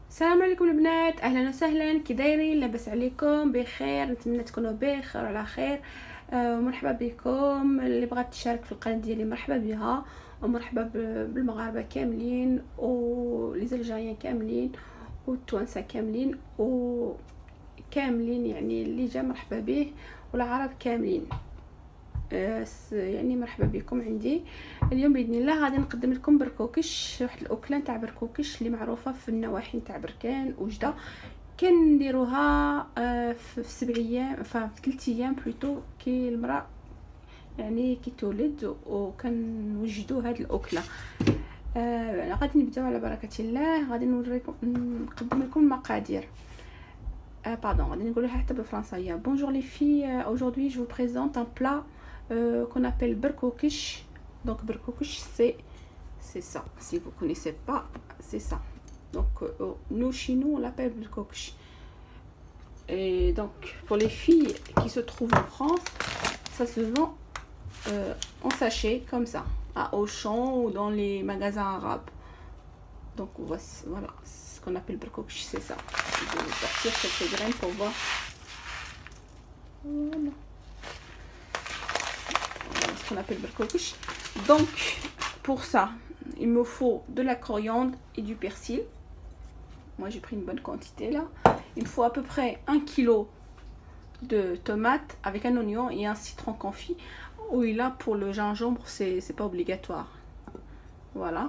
السلام عليكم البنات، اهلا وسهلا. كي دايرين؟ لاباس عليكم؟ بخير؟ نتمنى تكونوا بخير وعلى خير. ومرحبا بكم اللي بغات تشارك في القناه ديالي، مرحبا بها. ومرحبا بالمغاربه كاملين ولي زالجيريان كاملين والتوانسه كاملين وكاملين، يعني اللي جا مرحبا به، والعرب كاملين. يعني مرحبا بكم عندي اليوم. باذن الله غادي نقدم لكم بركوكش، واحد الاكله نتاع بركوكش اللي معروفه في النواحي نتاع بركان وجده. كنديروها في 7 ايام، في 3 ايام بلوتو، كي المراه يعني كي تولد، وكنوجدوا هذه الاكله. غادي نبداو على بركه الله. غادي نوريكم، نقدم لكم المقادير. Pardon, غادي نقولها حتى بالفرنسيه. Bonjour les filles, aujourd'hui je vous présente un plat qu'on appelle berkokish. Donc berkokish c'est ça. Si vous connaissez pas, c'est ça. Donc nous chez nous on l'appelle berkokish. Et donc pour les filles qui se trouvent en France, ça se vend en sachet comme ça, à Auchan ou dans les magasins arabes. Donc voici, voilà ce qu'on appelle berkokish, c'est ça. Je vais sortir quelques graines pour voir. Voilà. Voilà ce qu'on appelle berkokish. Donc pour ça il me faut de la coriandre et du persil. Moi j'ai pris une bonne quantité là. Il me faut à peu près 1 kg de tomates avec un oignon et un citron confit. Oui, là pour le gingembre c'est pas obligatoire. Voilà.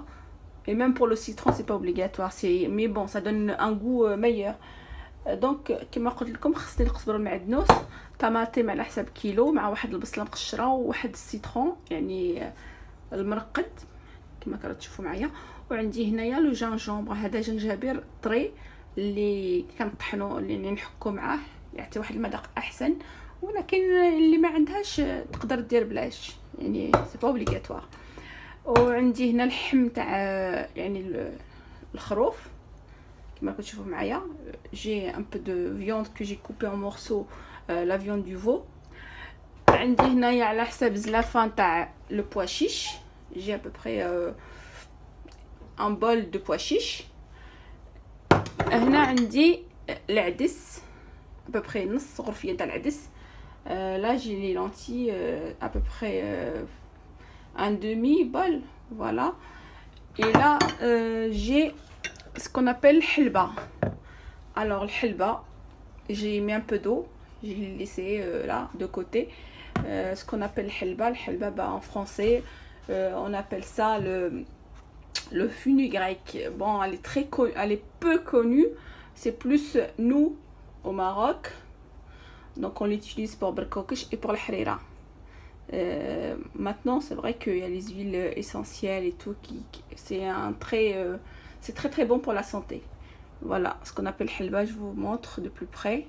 Et même pour le citron c'est pas obligatoire, mais bon ça donne un goût meilleur. دونك كما قلت لكم خصني نقصبر المعدنوس، طماطم على حسب كيلو، مع واحد البصله مقشره وواحد السيترون يعني المرقد كما كتشوفوا معايا. وعندي هنايا لو جانجومبر، هذا جنجبير طري اللي كنطحنو، اللي نحكو معاه يعطي واحد المذاق احسن. ولكن اللي ما عندهاش تقدر دير بلاش، يعني سي با اوبليغاتوار. وعندي هنا اللحم تاع يعني الخروف كما كتشوفوا معايا. جي ان بو دو فيوند كو جي كوبي ان مورسو، لا فيوند دو فو. عندي هنايا على حساب زلافان تاع لو بوا شيش، جي ا بو بري ان بول دو بوا شيش. هنا عندي العدس ا بو بري نص غرفيه تاع العدس. لا جي لي لونتي ا بو بري un demi-bol, voilà. Et là j'ai ce qu'on appelle halba. Alors le halba, j'ai mis un peu d'eau, j'ai laissé là de côté. Ce qu'on appelle le halba, bah, en français on appelle ça le fenugrec. Bon, elle est peu connue, c'est plus nous au Maroc, donc on l'utilise pour berkokish et pour le harira. Maintenant c'est vrai qu'il y a les huiles essentielles et tout c'est très très bon pour la santé. Voilà ce qu'on appelle halba, je vous montre de plus près.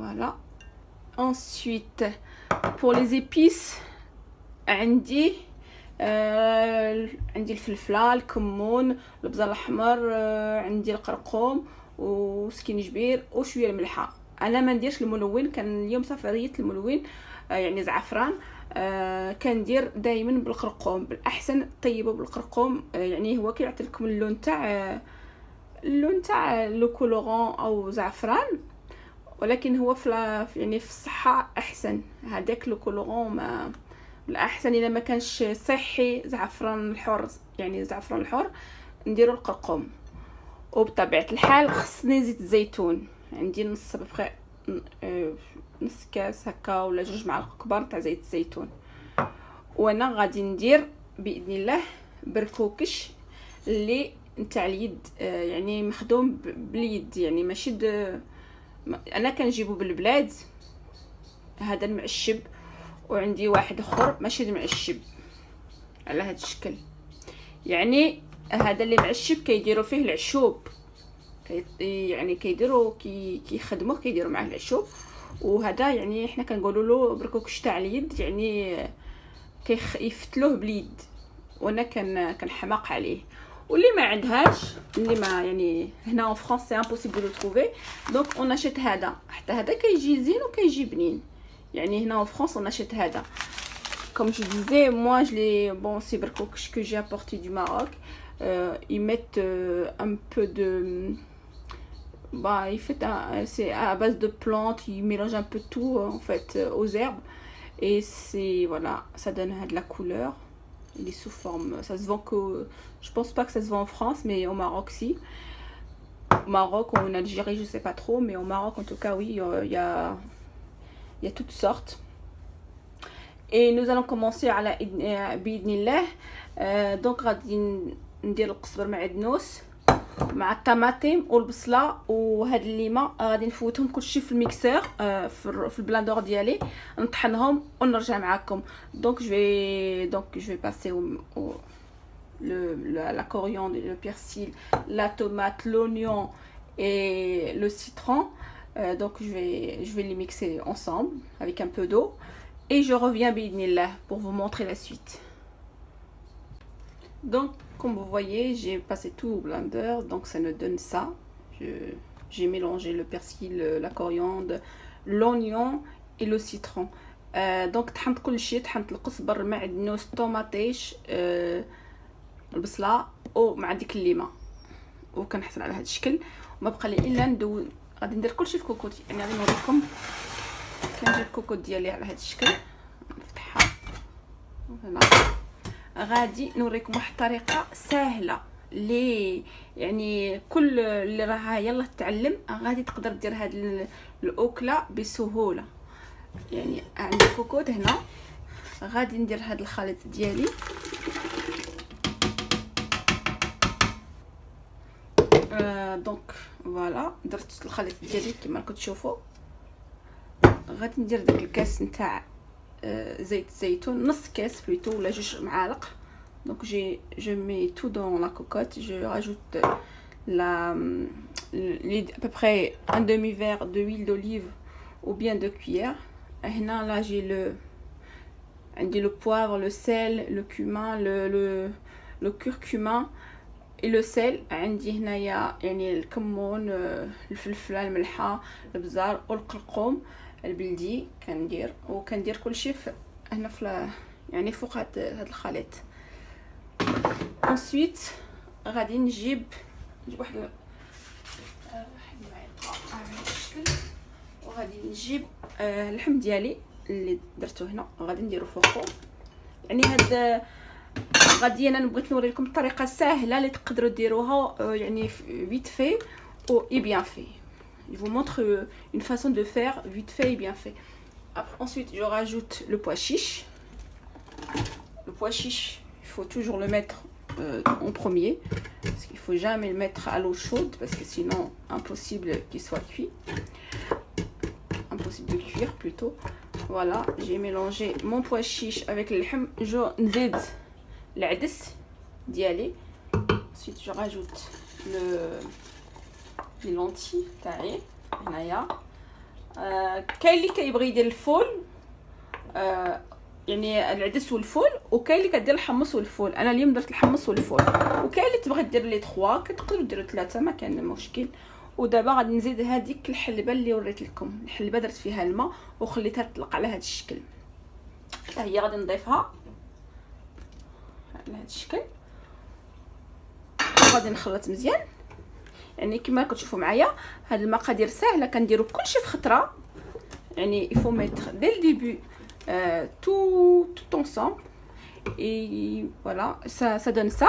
Voilà. Ensuite pour les épices, عندي الفلفله، الكمون، البزر الاحمر، عندي القرقوم وسكينجبير وشويه الملحه. انا ما نديرش الملون، كان اليوم سفريه الملون يعني زعفران. كندير دائما بالقرقوم، بالاحسن طيبه بالقرقوم، يعني هو كيعطي لكم اللون تاع لو كولورون او زعفران، ولكن هو يعني في الصحه احسن. هذاك لو كولورون ما الاحسن الا ما كانش صحي. زعفران الحر، يعني زعفران الحر نديرو القرقوم. وبطبيعه الحال خصني زيت الزيتون، عندي نص بخي نص كاس هكا ولا 2 معالق كبار تاع زيت الزيتون. وانا غادي ندير باذن الله بركوكش اللي نتاع اليد، يعني مخدوم باليد، يعني ماشي انا كنجيبو بالبلاد هذا المعشب، وعندي واحد اخر ماشي المعشب على هذا الشكل. يعني هذا اللي معشب كيديروا فيه العشوب، يعني كيديروا كيخدموه كيديروا معاه العشوب. وهذا يعني حنا كنقولوا له بركوكش تاع اليد، يعني يفتلوه باليد، وانا كنحماق عليه. واللي ما عندهاش، اللي ما يعني هنا en France c'est impossible de trouver، donc on achète هذا. حتى هذا كيجي زين وكيجي بنين، يعني هنا en France on achète هذا. Comme je disais, moi je l'ai, bon c'est berkokish que j'ai apporté du Maroc. ils mettent un peu de c'est à base de plantes, ils mélangent un peu tout en fait aux herbes, et c'est voilà, ça donne de la couleur. Il est sous forme, ça se vend que, je pense pas que ça se vend en France, mais au Maroc si. Au Maroc ou en Algérie, je sais pas trop, mais au Maroc en tout cas oui, il y a toutes sortes. Et nous allons commencer على بإذن الله. دونك غادي ندير القزبر معدنوس مع الطماطم والبصله وهاد الليمه، غادي نفوتهم كلشي في الميكسور في البلاندور ديالي، نطحنهم ونرجع معكم. دونك جو في باسي la coriandre, le persil, la tomate, l'oignon et le citron. Donc je vais les mixer ensemble avec un peu d'eau et je reviens bi'idhnillah pour vous montrer la suite. Donc comme vous voyez, j'ai passé tout au blender, donc ça nous donne ça. J'ai mélangé le persil, la coriandre, l'oignon et le citron. Donc طحنت كل شيء، طحنت القزبر، المعدنوس، الطوماطيش، البصله ومع ديك الليمه، وكنحصل على هذا الشكل. وما بقى لي الا ندوز، غادي ندير كلشي في كوكوط. يعني غادي نوريكم كندير الكوكوط ديالي على هذا الشكل، نفتحها هنا. غادي نوريكم واحد الطريقه سهله لي يعني كل اللي راه يلا تعلم غادي تقدر دير هاد الاكله بسهوله. يعني عندي كوكوط هنا، غادي ندير هاد الخليط ديالي. دونك فوالا درت الخليط ديالي كما راكم تشوفوا. غادي ندير داك الكاس نتاع زيت الزيتون، نص كاس بلوتو ولا 2 معالق. دونك je mets tout dans la cocotte, je rajoute à peu près un demi-verre d'huile d'olive ou bien 2 cuillères. هنا là j'ai عندي le poivre, le sel, le cumin, le curcuma et le sel. عندي هنايا يعني الكمون، الفلفله الملحه، البزار والقرقوم البلدي كندير، وكندير كلشي هنا في يعني فوق هذا الخليط. ensuite غادي نجيب واحد المعلقه على هذا الشكل، وغادي نجيب اللحم ديالي اللي درته هنا، غادي نديرو فوقو. يعني هاد غادي انا بغيت نوري لكم الطريقه السهله اللي تقدروا ديروها يعني vite fait et bien fait. Je vous montre une façon de faire vite fait et bien fait. Après, ensuite je rajoute le pois chiche. Le pois chiche, il faut toujours le mettre en premier, parce qu'il faut jamais le mettre à l'eau chaude, parce que sinon impossible qu'il soit cuit, impossible de cuire plutôt. Voilà, j'ai mélangé mon pois chiche avec le لحم. Je نزيد العدس ديالي. ensuite je rajoute les lentilles تاعي هنايا. كاين اللي كيبغي يدير الفول، يعني العدس والفول، وكاين اللي كدير الحمص والفول. انا اليوم درت الحمص والفول، وكاين اللي تبغي دير لي 3 كتقدروا ديروا 3 ما كان مشكل. ودابا غادي نزيد هذيك الحلبه اللي وريت لكم، الحلبه درت فيها الماء وخليتها تطلق على هذا الشكل. هي غادي نضيفها على هذا الشكل، وغادي نخلط مزيان. يعني كما كتشوفوا معايا هاد المقادير ساهله، كنديروا كلشي في خطره. يعني il faut mettre dès le début tout ensemble et voilà ça donne ça.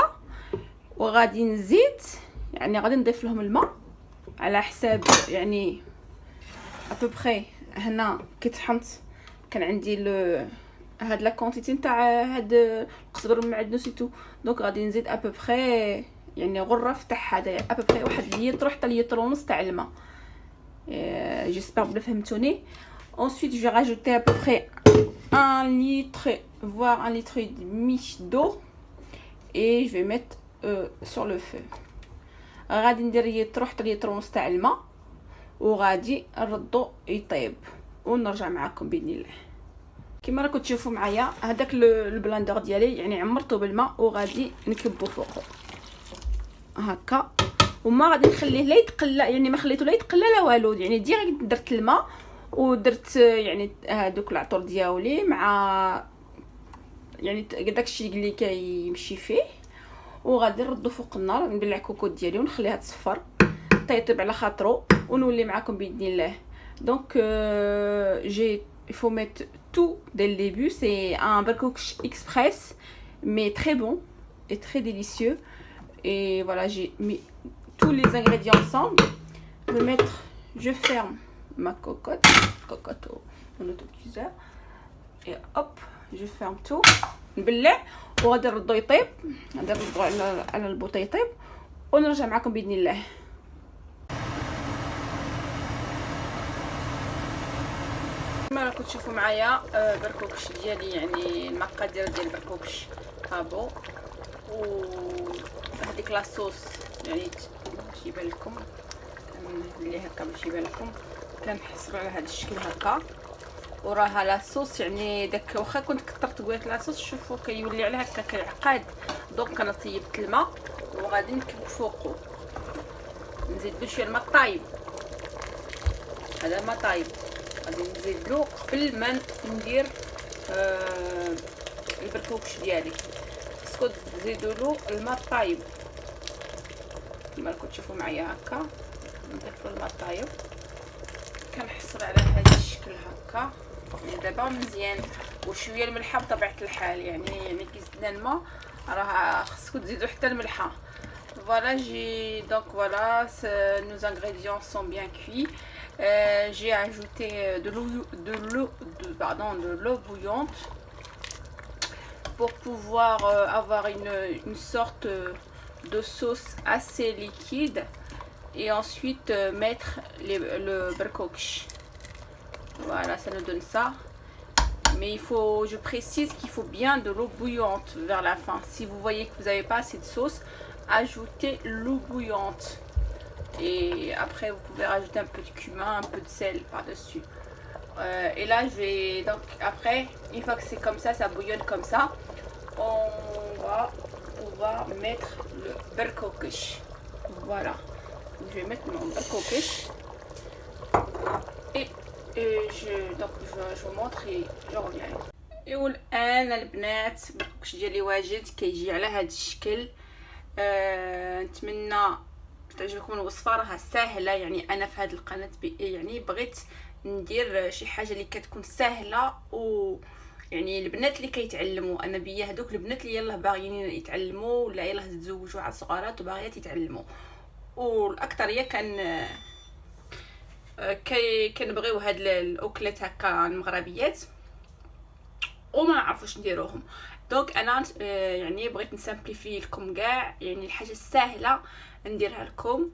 وغادي نزيد يعني غادي نضيف لهم الماء على حساب يعني ابوبري. هنا كي طحنت كان عندي هاد لا كونتيتي نتاع هاد القزبر المعدنوس تو، دونك غادي نزيد ابوبري يعني غرف تاع هذا ابوبري واحد ليتر حتى ليتر ونص تاع الماء. جيسبر بلا فهمتوني. ensuite je vais rajouter à peu près 1 litre voire 1 litre et demi d'eau et je vais mettre sur le feu. غادي ندير ليتر حتى ليتر ونص تاع الماء، وغادي نردو يطيب ونرجع معكم باذن الله. كما راكم تشوفوا معايا هذاك البلاندر ديالي يعني عمرته بالماء، وغادي نكبو فوقه هكا، وما غادي نخليه لا يتقلى، يعني ما خليته لا يتقلى لا والو. يعني ديريكت درت الماء ودرت يعني هذوك العطور ديالي مع يعني داكشي اللي كيمشي فيه، وغادي نردو فوق النار، نبلع الكوكوط ديالي ونخليها تصفر طيب على خاطرو ونولي معكم باذن الله. دونك j'ai il faut mettre tout dès le début. C'est un barcoach express mais très bon et très délicieux. Et voilà, j'ai mis tous les ingrédients ensemble. Je ferme ma cocotte au autocuiseur et hop, je ferme tout. نبلع وغادي نردو يطيب، غادي نردو على البوطه يطيب ونرجع معكم باذن الله. كما راكم تشوفوا معايا بركوكش ديالي، يعني المقادير ديال البركوكش هابو، وهذيك لاصوص يعني تجيبها لكم اللي هكا باش يبان لكم. كنحصروا على هذا الشكل هكا، وراها لاصوص يعني داك واخا كنت كثرت بغيت لاصوص شوفوا كيولي على هكا كيعقد. دونك انا طيبت الماء وغادي نكب فوقو، نزيد له شويه الماء طايب. هذا ما طايب غادي نزيد له قبل ما ندير البركوكش ديالي. خصكم تزيدوا له الماء طايب كما راكم تشوفوا معايا هكا. نضيف له الماء طايب، كنحصر على هذا الشكل هكا. يعني دابا مزيان وشويه الملحه بطبيعه الحال، يعني كي زدنا الماء راه خصكم تزيدوا حتى الملحه. Voilà, donc voilà, nos ingrédients sont bien cuits. J'ai ajouté de l'eau bouillante pour pouvoir avoir une sorte de sauce assez liquide et ensuite mettre le barcoach. Voilà, ça nous donne ça. Mais je précise qu'il faut bien de l'eau bouillante vers la fin. Si vous voyez que vous n'avez pas assez de sauce, ajoutez l'eau bouillante. Et après, vous pouvez rajouter un peu de cumin, un peu de sel par-dessus. Et là, je vais... Donc après, une fois que c'est comme ça bouillonne comme ça, on va pouvoir mettre le barcoach. Voilà. Je vais mettre mon barcoach. Je vous montre et je reviens. والان البنات البركوكش ديالي واجد كيجي على هذا الشكل. نتمنى تعجبكم الوصفه، راها ساهله. يعني انا في هذه القناه يعني بغيت ندير شي حاجه اللي كتكون ساهله، و يعني البنات اللي كيتعلموا انا بيا هذوك البنات اللي يلاه باغيين يتعلموا ولا يلاه تزوجوا على صغارات وباغيات يتعلموا، والاكثريه كنبغيو هاد الاكلات هكا المغربيات وما نعرفوش نديروهم. دونك انا يعني بغيت نسامبليفي لكم كاع، يعني الحاجه السهله نديرها لكم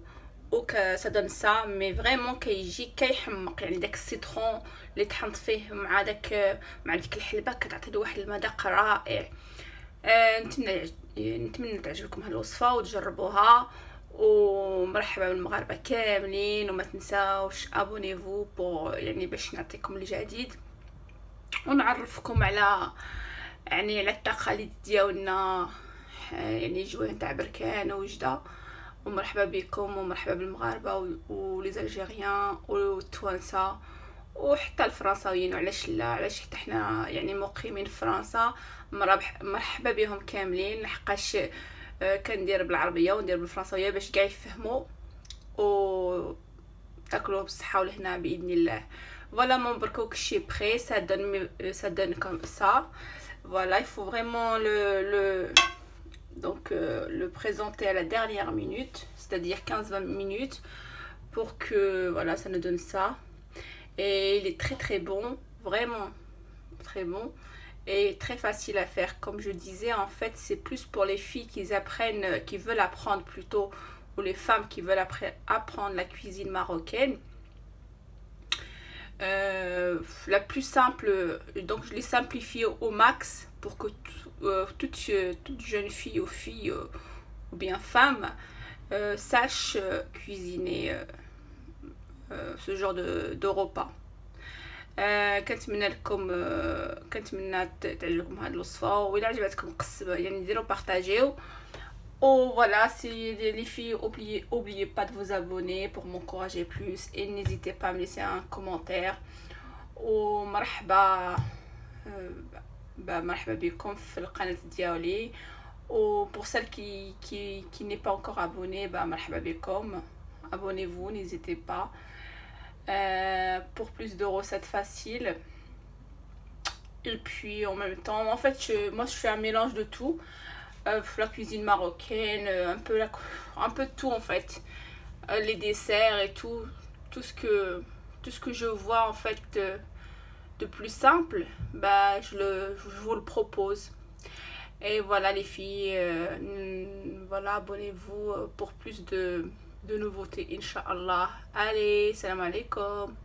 وكسادون سا مي فريمون كيجي كيحمق. يعني داك السيترون اللي طحنت فيه مع ديك الحلبه كتعطي واحد المذاق رائع. نتمنى تعجبكم هاد الوصفه وتجربوها، ومرحبا بالمغاربه كاملين. وما تنساوش ابونيفو يعني باش نعطيكم الجديد ونعرفكم على التقاليد ديالنا، يعني جوين تاع بركان ووجده. ومرحبا بكم ومرحبا بالمغاربه ولي زالجيريان والتوانسه وحتى الفرنساويين، وعلاش لا، علاش حتى حنا يعني مقيمين في فرنسا. مرحبا بهم كاملين، لحقاش كندير بالعربيه وندير بالفرنساويه باش كاع يفهموا تاكلوه بالصحه والهنا باذن الله. Voilà, mon barcoach est prêt, ça donne comme ça. Voilà, il faut vraiment le présenter à la dernière minute, c'est-à-dire 15-20 minutes, pour que voilà, ça nous donne ça. Et il est très très bon, vraiment très bon et très facile à faire. Comme je disais, en fait, c'est plus pour les filles qui veulent apprendre plutôt, ou les femmes qui veulent apprendre la cuisine marocaine. La plus simple, donc je l'ai simplifié au max pour que toute jeune fille ou bien femme sache cuisiner ce genre de repas. كنتمنى تعجبكم هذه الوصفه، وإلا عجبتكم يعني ديروا بارطاجيو. Oh voilà, si les filles, oubliez pas de vous abonner pour m'encourager plus, et n'hésitez pas à me laisser un commentaire. ومرحبا بكم في القناة ديالي، Ou pour celles qui n'est pas encore abonnée, bah, marhaba bikom. Abonnez-vous, n'hésitez pas. Pour plus de recettes faciles. Et puis en même temps, en fait, moi je fais un mélange de tout. La cuisine marocaine, un peu de tout en fait. Les desserts et tout. Tout ce que, tout ce que je vois en fait de plus simple, bah, je vous le propose. Et voilà les filles, voilà, abonnez-vous pour plus de nouveautés, Inch'Allah. Allez, salam alaikum.